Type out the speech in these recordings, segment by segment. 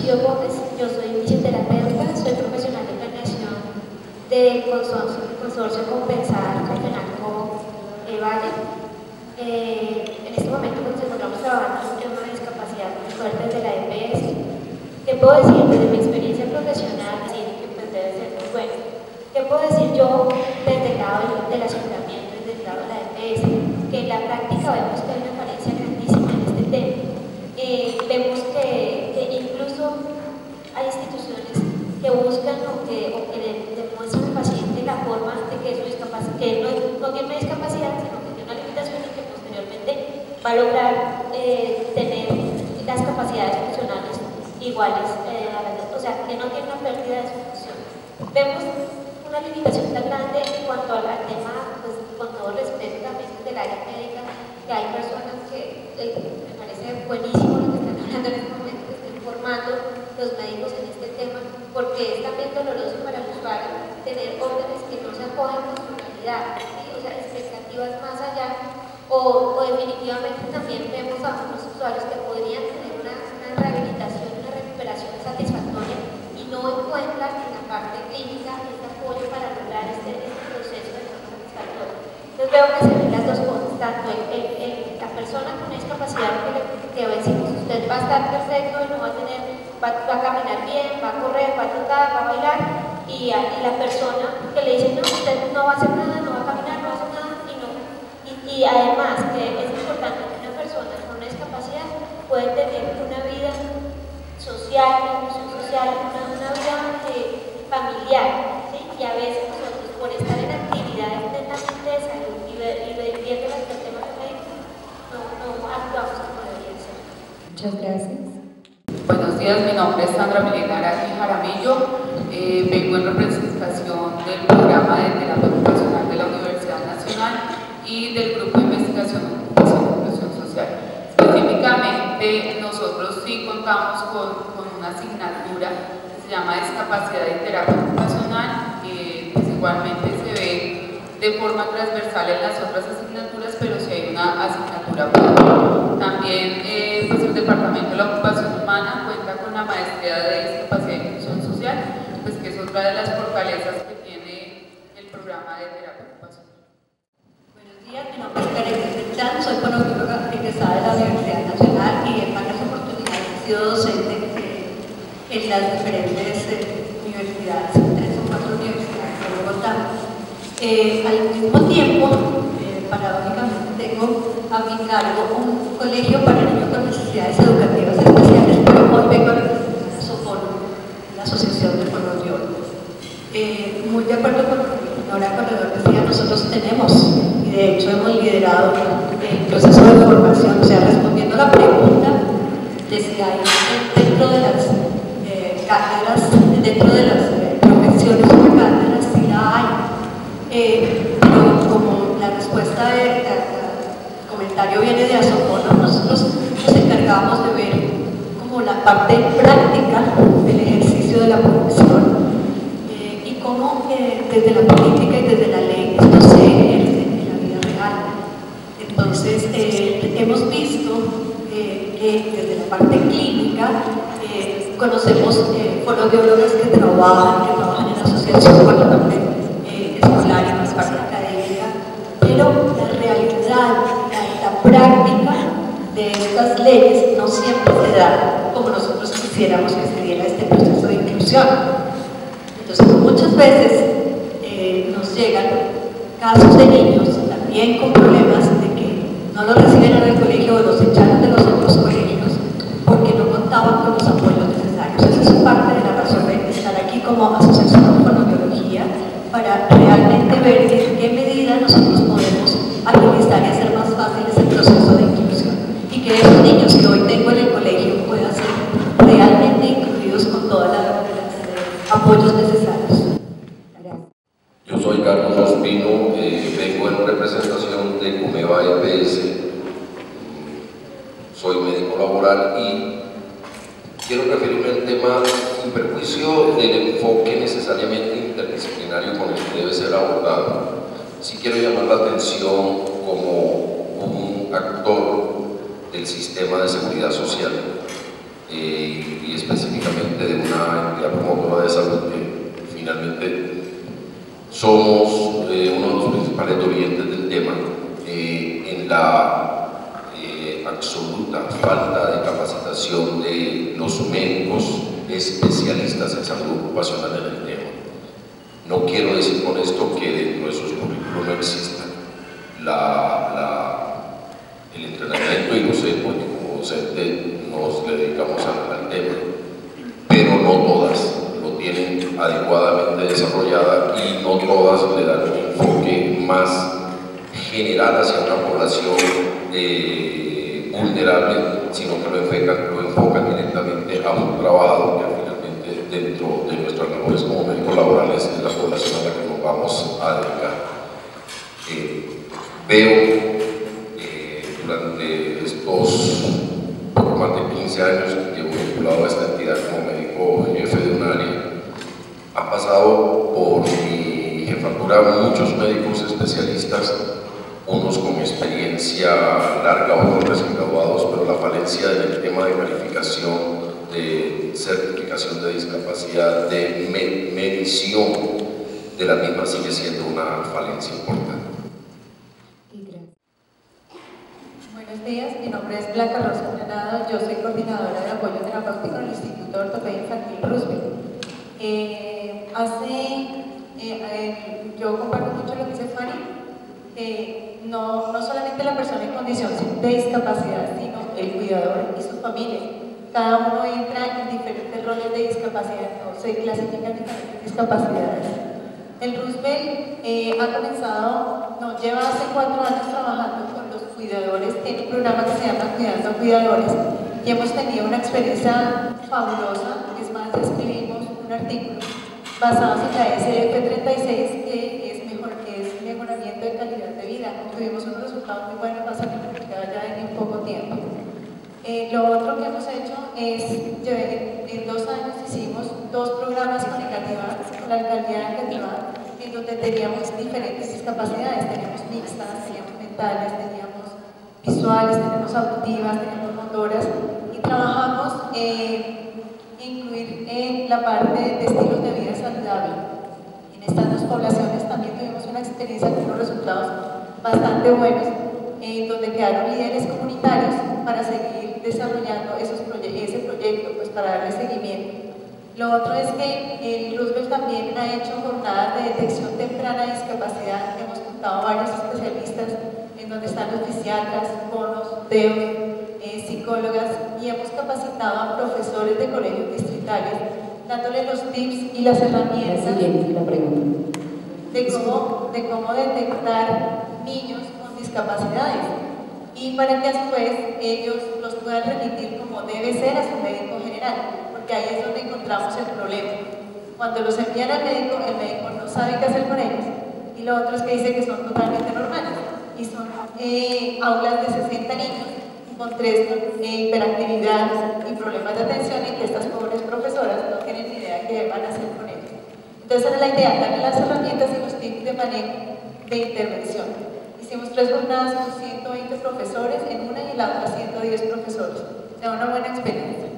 Rocío Gómez, yo soy fisioterapeuta, soy profesional de planeación del consorcio Compensar Campeonato Valle. En este momento nos encontramos trabajando en un tema de discapacidad muy fuerte desde la EPS. ¿Qué puedo decir desde mi experiencia profesional? Sí, que pues debe ser muy bueno. ¿Qué puedo decir yo desde el lado del aseguramiento, desde el lado de la EPS? Que en la práctica vemos que hay una falencia grandísima en este tema. Vemos que incluso hay instituciones que buscan o que demuestran al paciente la forma de que su discapacidad, que no tiene una discapacidad, sino que tiene una limitación y que posteriormente va a lograr tener las capacidades funcionales iguales a las demás, o sea, que no tiene una pérdida de su función. Vemos una limitación tan grande en cuanto al tema, pues con todo respeto también del área médica, que hay personas que me parece buenísimo lo que están hablando en este momento, que estén formando los médicos en este tema, porque es también doloroso para el usuario tener órdenes que no se acogen con su realidad, ¿sí? O sea, expectativas más allá, o definitivamente también vemos a unos usuarios que podrían tener una rehabilitación, una recuperación satisfactoria y no encuentran en la parte clínica este apoyo para lograr este proceso de forma satisfactoria. Entonces veo que se ven las dos cosas, tanto la persona con una discapacidad que decimos usted va a estar perfecto y no va a tener, va a caminar bien, va a correr, va a trotar, va a bailar, y la persona que le dice no, usted no va a hacer nada, no va a caminar, no va a hacer nada, y además que es importante que una persona con una discapacidad puede tener una vida social, una inclusión social, una vida familiar, ¿sí? Y a veces nosotros por estar en actividades netamente de salud y viendo los temas médicos no actuamos como debería ser. Muchas gracias. Buenos días, mi nombre es Sandra Milena Jaramillo, vengo en representación del programa de terapia ocupacional de la Universidad Nacional y del grupo de investigación ocupación e inclusión social. Específicamente, nosotros sí contamos con una asignatura que se llama discapacidad y terapia ocupacional, pues igualmente se ve de forma transversal en las otras asignaturas, pero sí hay una asignatura propia. También pues el Departamento de la Ocupación Humana cuenta con la maestría de discapacidad e inclusión social, pues que es otra de las fortalezas que tiene el programa de terapia ocupacional. Buenos días, mi nombre es Karen Chan, soy fonoaudióloga egresada de la Universidad Nacional y en varias oportunidades he sido docente en las diferentes universidades, 3 o 4 universidades de Bogotá. Al mismo tiempo, paradójicamente, tengo a mi cargo un colegio para niños con necesidades educativas especiales, pero hoy vengo a representar a Sofono, la Asociación de Fonoaudiólogos. Muy de acuerdo con lo que Nora Corredor decía, nosotros tenemos, y de hecho hemos liderado el proceso de formación, o sea, respondiendo a la pregunta de si hay dentro de las cátedras, dentro de las profesiones o cátedras, si la hay. Pero como la respuesta del comentario viene de Asofono, nosotros nos encargamos de ver como la parte práctica del ejercicio de la profesión y cómo desde la política y desde la ley esto se ejerce en la vida real. Entonces, hemos visto que desde la parte clínica conocemos fonoaudiólogas que trabajan en asociación con la parte escolar y más parte académica, pero la realidad, la práctica de estas leyes no siempre se da como nosotros quisiéramos que se diera este proceso de inclusión. Entonces, muchas veces nos llegan casos de niños también con problemas de que no los recibieron en el colegio o los echaron de los otros colegios porque no contaban con los apoyos necesarios. Esa es parte de la razón de estar aquí como asociación de fonoaudiología, para realmente ver en qué medida nosotros podemos agilizar y hacer más fácil ese proceso de inclusión y que esos niños que hoy tengo en el colegio puedan ser realmente incluidos con todos los apoyos necesarios. Yo soy Carlos Ospino, vengo en representación de Comeva EPS, soy médico laboral y quiero referirme al tema sin perjuicio del enfoque necesariamente interdisciplinario con el que debe ser abordado. Sí quiero llamar la atención como un actor del sistema de seguridad social. y específicamente de una entidad promotora de salud que finalmente somos uno de los principales dolientes del tema, en la absoluta falta de capacitación de los médicos especialistas en salud ocupacional en el tema. No quiero decir con esto que dentro de sus currículos no exista el entrenamiento, y lo sé porque como docente nos dedicamos al tema, pero no todas lo tienen adecuadamente desarrollada y no todas le dan un enfoque más general hacia una población vulnerable, sino que lo enfocan directamente a un trabajador que finalmente dentro de nuestras labores como médicos laborales es la población a la que nos vamos a dedicar. Veo durante estos poco más de 15 años que llevo vinculado a esta entidad como médico jefe de un área, han pasado por mi jefatura muchos médicos especialistas, unos con experiencia larga, otros recién graduados, pero la falencia en el tema de calificación, de certificación de discapacidad, de medición de la misma sigue siendo una falencia importante. Buenos días, mi nombre es Blanca Rosa Granado, yo soy coordinadora de apoyo terapéutico en el Instituto de Ortopedia Infantil Roosevelt. Yo comparto mucho lo que dice Fanny, que no solamente la persona en condición de discapacidad, sino el cuidador y su familia. Cada uno entra en diferentes roles de discapacidad, no se clasifican diferentes discapacidades. El Roosevelt lleva hace 4 años trabajando con los cuidadores, tiene un programa que se llama Cuidando a Cuidadores, y hemos tenido una experiencia fabulosa. Es más, escribimos un artículo basado en la SF36 que es mejoramiento de calidad de vida. Tuvimos unos resultados muy buenos, va a salir publicado ya en poco tiempo. Lo otro que hemos hecho es, en 2 años hicimos 2 programas con la alcaldía de Engativá, en donde teníamos diferentes discapacidades, teníamos mixtas, teníamos mentales, teníamos visuales, teníamos auditivas, teníamos motoras, y trabajamos incluir la parte de estilos de vida saludable. En estas 2 poblaciones también tuvimos una experiencia con unos resultados bastante buenos, donde quedaron líderes comunitarios para seguir desarrollando ese proyecto, pues para darle seguimiento. Lo otro es que el Roosevelt también ha hecho jornadas de detección temprana de discapacidad. Hemos juntado varios especialistas, en donde están los fisiatras, bonos, DEOs, psicólogas, y hemos capacitado a profesores de colegios distritales, dándole los tips y las herramientas de cómo detectar niños con discapacidades, y para que a su vez ellos los puedan remitir como debe ser a su médico general, porque ahí es donde encontramos el problema. Cuando los envían al médico, el médico no sabe qué hacer con ellos, y lo otro es que dice que son totalmente normales, y son aulas de 60 niños con 3 hiperactividad y problemas de atención, y que estas pobres profesoras no tienen ni idea qué van a hacer con ellos. Entonces era la idea, darle las herramientas y los tips de manejo de intervención. Hicimos 3 jornadas con 120 profesores en una, y en la otra 110 profesores. O sea, una buena experiencia.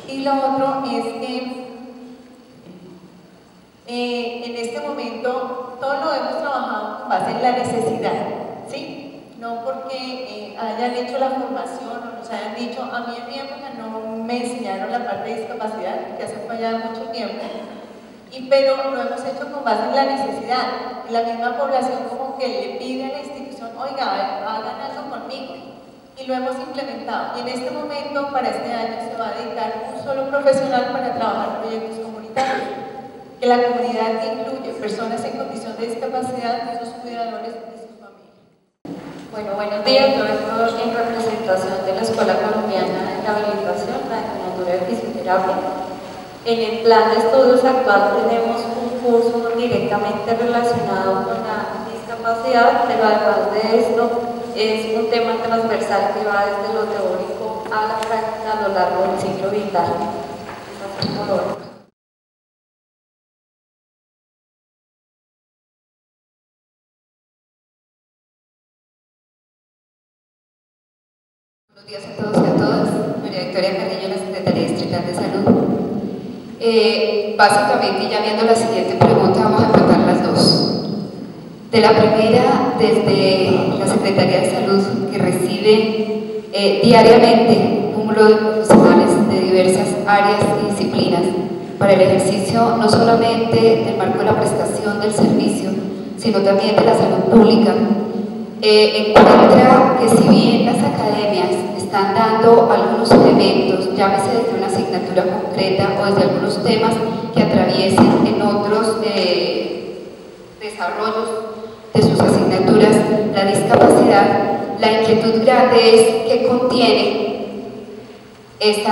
Y lo otro es que en este momento todo lo hemos trabajado con base en la necesidad, ¿sí? No porque hayan hecho la formación o nos hayan dicho, a mí en mi época no me enseñaron la parte de discapacidad, que hace fallado mucho tiempo, pero lo hemos hecho con base en la necesidad. Y la misma población como que le pide a la institución, oiga, hagan algo conmigo, y lo hemos implementado. Y en este momento, para este año, se va a dedicar un solo profesional para trabajar proyectos comunitarios, que la comunidad incluye personas en condición de discapacidad, sus cuidadores y sus familias. Bueno, buenos días. Yo vengo en representación de la Escuela Colombiana de Rehabilitación, la Diplomatura de Fisioterapia. En el plan de estudios actual tenemos un curso directamente relacionado con la discapacidad, pero además de esto es un tema transversal que va desde lo teórico a la práctica a lo largo del ciclo vital. Buenos días a todos y a todas. María Victoria Carrillo, la Secretaría Distrital Integral de Salud. Básicamente, ya viendo la siguiente pregunta, vamos a empatar las dos. De la primera, desde la Secretaría de Salud, que recibe diariamente un cúmulo de profesionales de diversas áreas y disciplinas para el ejercicio no solamente del marco de la prestación del servicio, sino también de la salud pública, encuentra que si bien las academias están dando algunos elementos, llámese desde una asignatura concreta o desde algunos temas que atraviesen en otros desarrollos de sus asignaturas la discapacidad, la inquietud grande es que contiene este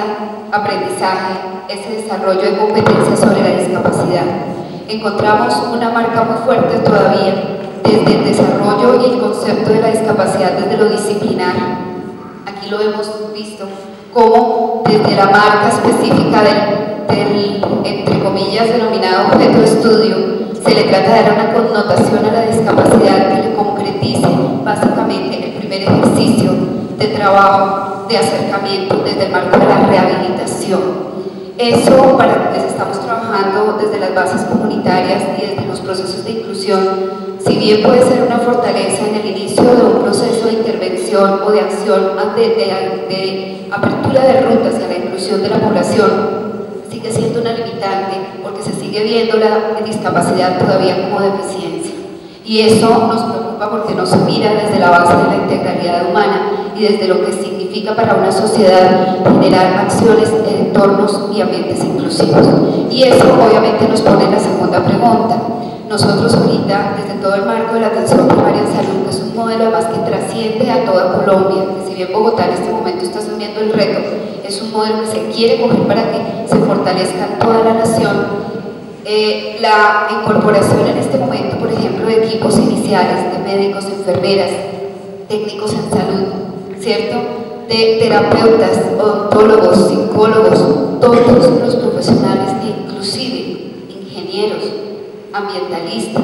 aprendizaje, ese desarrollo de competencias sobre la discapacidad. Encontramos una marca muy fuerte todavía desde el desarrollo y el concepto de la discapacidad desde lo disciplinar. Aquí lo hemos visto, como desde la marca específica del entre comillas, denominado objeto de estudio, se le trata de dar una connotación a la discapacidad que le concretice básicamente el primer ejercicio de trabajo, de acercamiento desde el marco de la rehabilitación. Eso para quienes estamos trabajando desde las bases comunitarias y desde los procesos de inclusión, si bien puede ser una fortaleza en el inicio de un proceso de intervención o de acción de apertura de rutas hacia la inclusión de la población, sigue siendo una limitante porque se sigue viendo la discapacidad todavía como deficiencia. Y eso nos preocupa porque no se mira desde la base de la integralidad humana y desde lo que significa para una sociedad generar acciones en entornos y ambientes inclusivos. Y eso obviamente nos pone en la segunda pregunta. Nosotros ahorita, desde todo el marco de la atención primaria en salud, que es un modelo además que trasciende a toda Colombia, que si bien Bogotá en este momento está asumiendo el reto, es un modelo que se quiere coger para que se fortalezca en toda la nación. La incorporación en este momento, por ejemplo, de equipos iniciales, de médicos, enfermeras, técnicos en salud, ¿cierto?, de terapeutas, odontólogos, psicólogos, todos los profesionales, inclusive ingenieros, ambientalistas,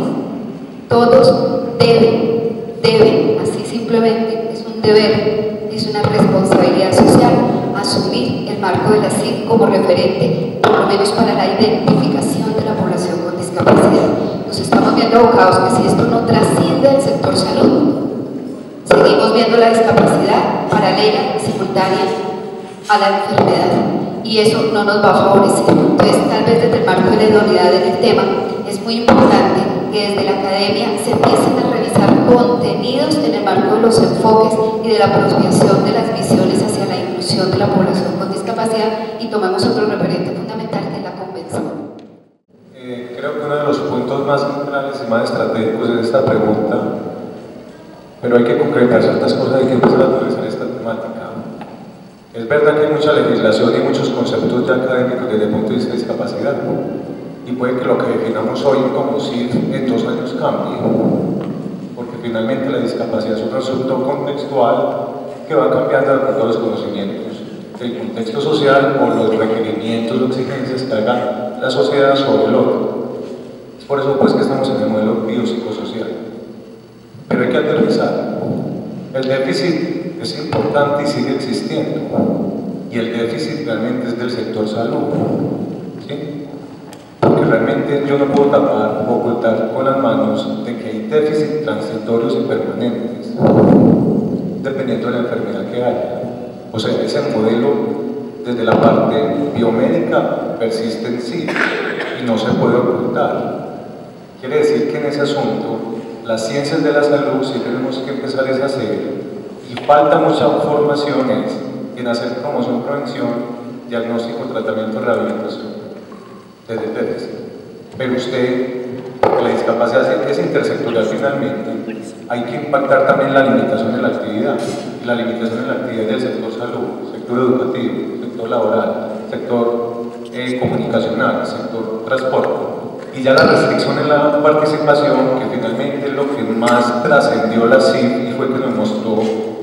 todos deben, así simplemente, es un deber, es una responsabilidad social, asumir el marco de la CID como referente, por lo menos para la identificación de la población con discapacidad. Nos estamos viendo abocados que si esto no trasciende el sector salud, seguimos viendo la discapacidad paralela, simultánea a la enfermedad, y eso no nos va a favorecer. Entonces, tal vez desde el marco de la idoneidad en el tema, es muy importante que desde la academia se empiecen a revisar contenidos en el marco de los enfoques y de la apropiación de las visiones hacia la inclusión de la población con discapacidad y tomemos otro referente fundamental que es la convención. Creo que uno de los puntos más centrales y más estratégicos es esta pregunta, pero hay que concretar ciertas cosas, hay que empezar a analizar esta temática. Es verdad que hay mucha legislación y muchos conceptos ya académicos desde el punto de vista de discapacidad, y puede que lo que definamos hoy como CIF en 2 años cambie, porque finalmente la discapacidad es un asunto contextual que va cambiando de acuerdo a los conocimientos, el contexto social o los requerimientos o exigencias que haga la sociedad sobre el otro. Es por eso pues que estamos en el modelo biopsicosocial. Pero hay que aterrizar. El déficit es importante y sigue existiendo, y el déficit realmente es del sector salud, ¿sí? Porque realmente yo no puedo tapar o ocultar con las manos de que hay déficits transitorios y permanentes, dependiendo de la enfermedad que haya. O sea, ese modelo desde la parte biomédica persiste en sí y no se puede ocultar. Quiere decir que en ese asunto las ciencias de la salud sí tenemos que empezar a hacer, y falta mucha formación en hacer promoción, prevención, diagnóstico, tratamiento, rehabilitación desde el déficit. Pero porque la discapacidad es intersectorial finalmente, hay que impactar también la limitación de la actividad, y la limitación de la actividad del sector salud, sector educativo, sector laboral, sector comunicacional, sector transporte. Y ya la restricción en la participación, que finalmente es lo que más trascendió la CIF y fue que nos mostró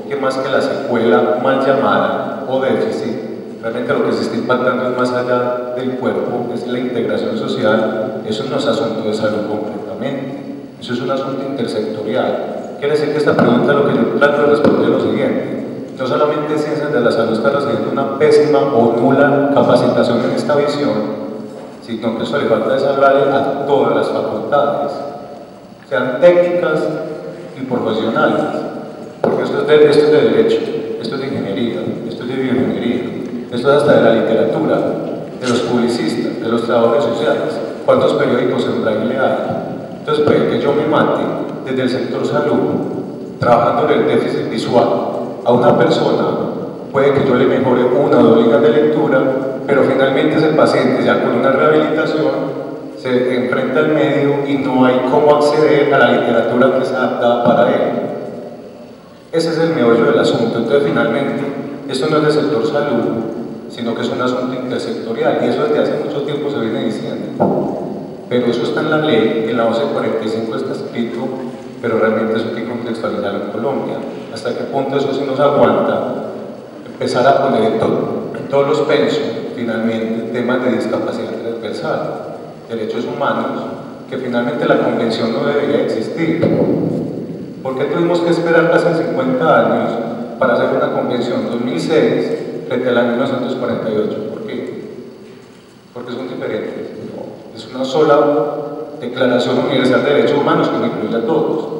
que más que la secuela mal llamada o déficit, realmente lo que se está impactando es más allá del cuerpo, es la integración social. Eso no es asunto de salud completamente, eso es un asunto intersectorial. Quiere decir que esta pregunta, lo que yo trato de responder es lo siguiente: no solamente Ciencias de la Salud está recibiendo una pésima o nula capacitación en esta visión, sino que eso le falta desarrollar a todas las facultades, sean técnicas y profesionales, porque esto es de derecho, esto es de ingeniería, esto es de bioingeniería, esto es hasta de la literatura, de los publicistas, de los trabajadores sociales. ¿Cuántos periódicos en braille hay? Entonces puede que yo me mate desde el sector salud, trabajando en el déficit visual, a una persona, puede que yo le mejore 1 o 2 líneas de lectura, pero finalmente ese paciente ya con una rehabilitación se enfrenta al medio y no hay cómo acceder a la literatura que es adaptada para él. Ese es el meollo del asunto. Entonces finalmente, esto no es del sector salud, sino que es un asunto intersectorial, y eso desde hace mucho tiempo se viene diciendo. Pero eso está en la ley, en la 1145 está escrito, pero realmente eso hay que contextualizarlo en Colombia. ¿Hasta qué punto eso sí nos aguanta empezar a poner en todos los pensos, finalmente, temas de discapacidad transversal, derechos humanos, que finalmente la convención no debería existir? ¿Por qué tuvimos que esperar casi 50 años para hacer una convención 2006 frente al año 1948? ¿Por qué? Porque son diferentes. Es una sola Declaración Universal de Derechos Humanos que me incluye a todos.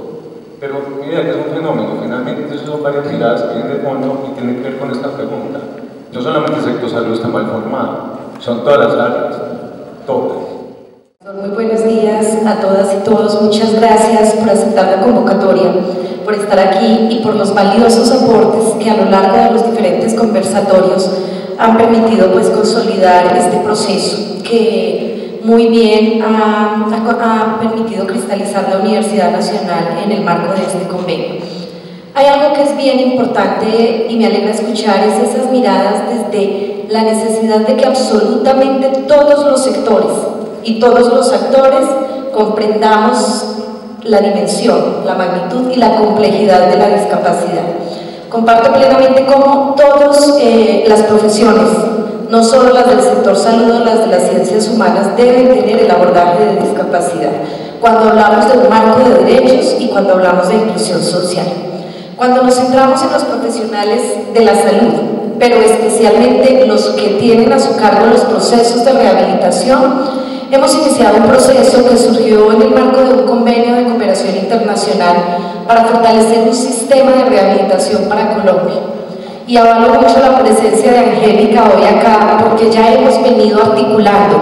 Pero mira que es un fenómeno, finalmente son varias miradas que vienen de fondo y tienen que ver con esta pregunta. No solamente el sector salud está mal formado, son todas las áreas, todas. Muy buenos días a todas y todos, muchas gracias por aceptar la convocatoria, por estar aquí y por los valiosos aportes que a lo largo de los diferentes conversatorios han permitido pues consolidar este proceso que muy bien ha permitido cristalizar la Universidad Nacional en el marco de este convenio. Hay algo que es bien importante y me alegra escuchar, es esas miradas desde la necesidad de que absolutamente todos los sectores y todos los actores comprendamos la dimensión, la magnitud y la complejidad de la discapacidad. Comparto plenamente cómo todas las profesiones, no solo las del sector salud o las de las ciencias humanas, deben tener el abordaje de discapacidad cuando hablamos de un marco de derechos y cuando hablamos de inclusión social. Cuando nos centramos en los profesionales de la salud, pero especialmente los que tienen a su cargo los procesos de rehabilitación, hemos iniciado un proceso que surgió en el marco de un convenio de cooperación internacional para fortalecer un sistema de rehabilitación para Colombia. Y avalo mucho la presencia de Angélica hoy acá, porque ya hemos venido articulando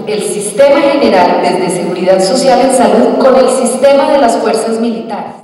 el sistema general desde seguridad social en salud con el sistema de las fuerzas militares.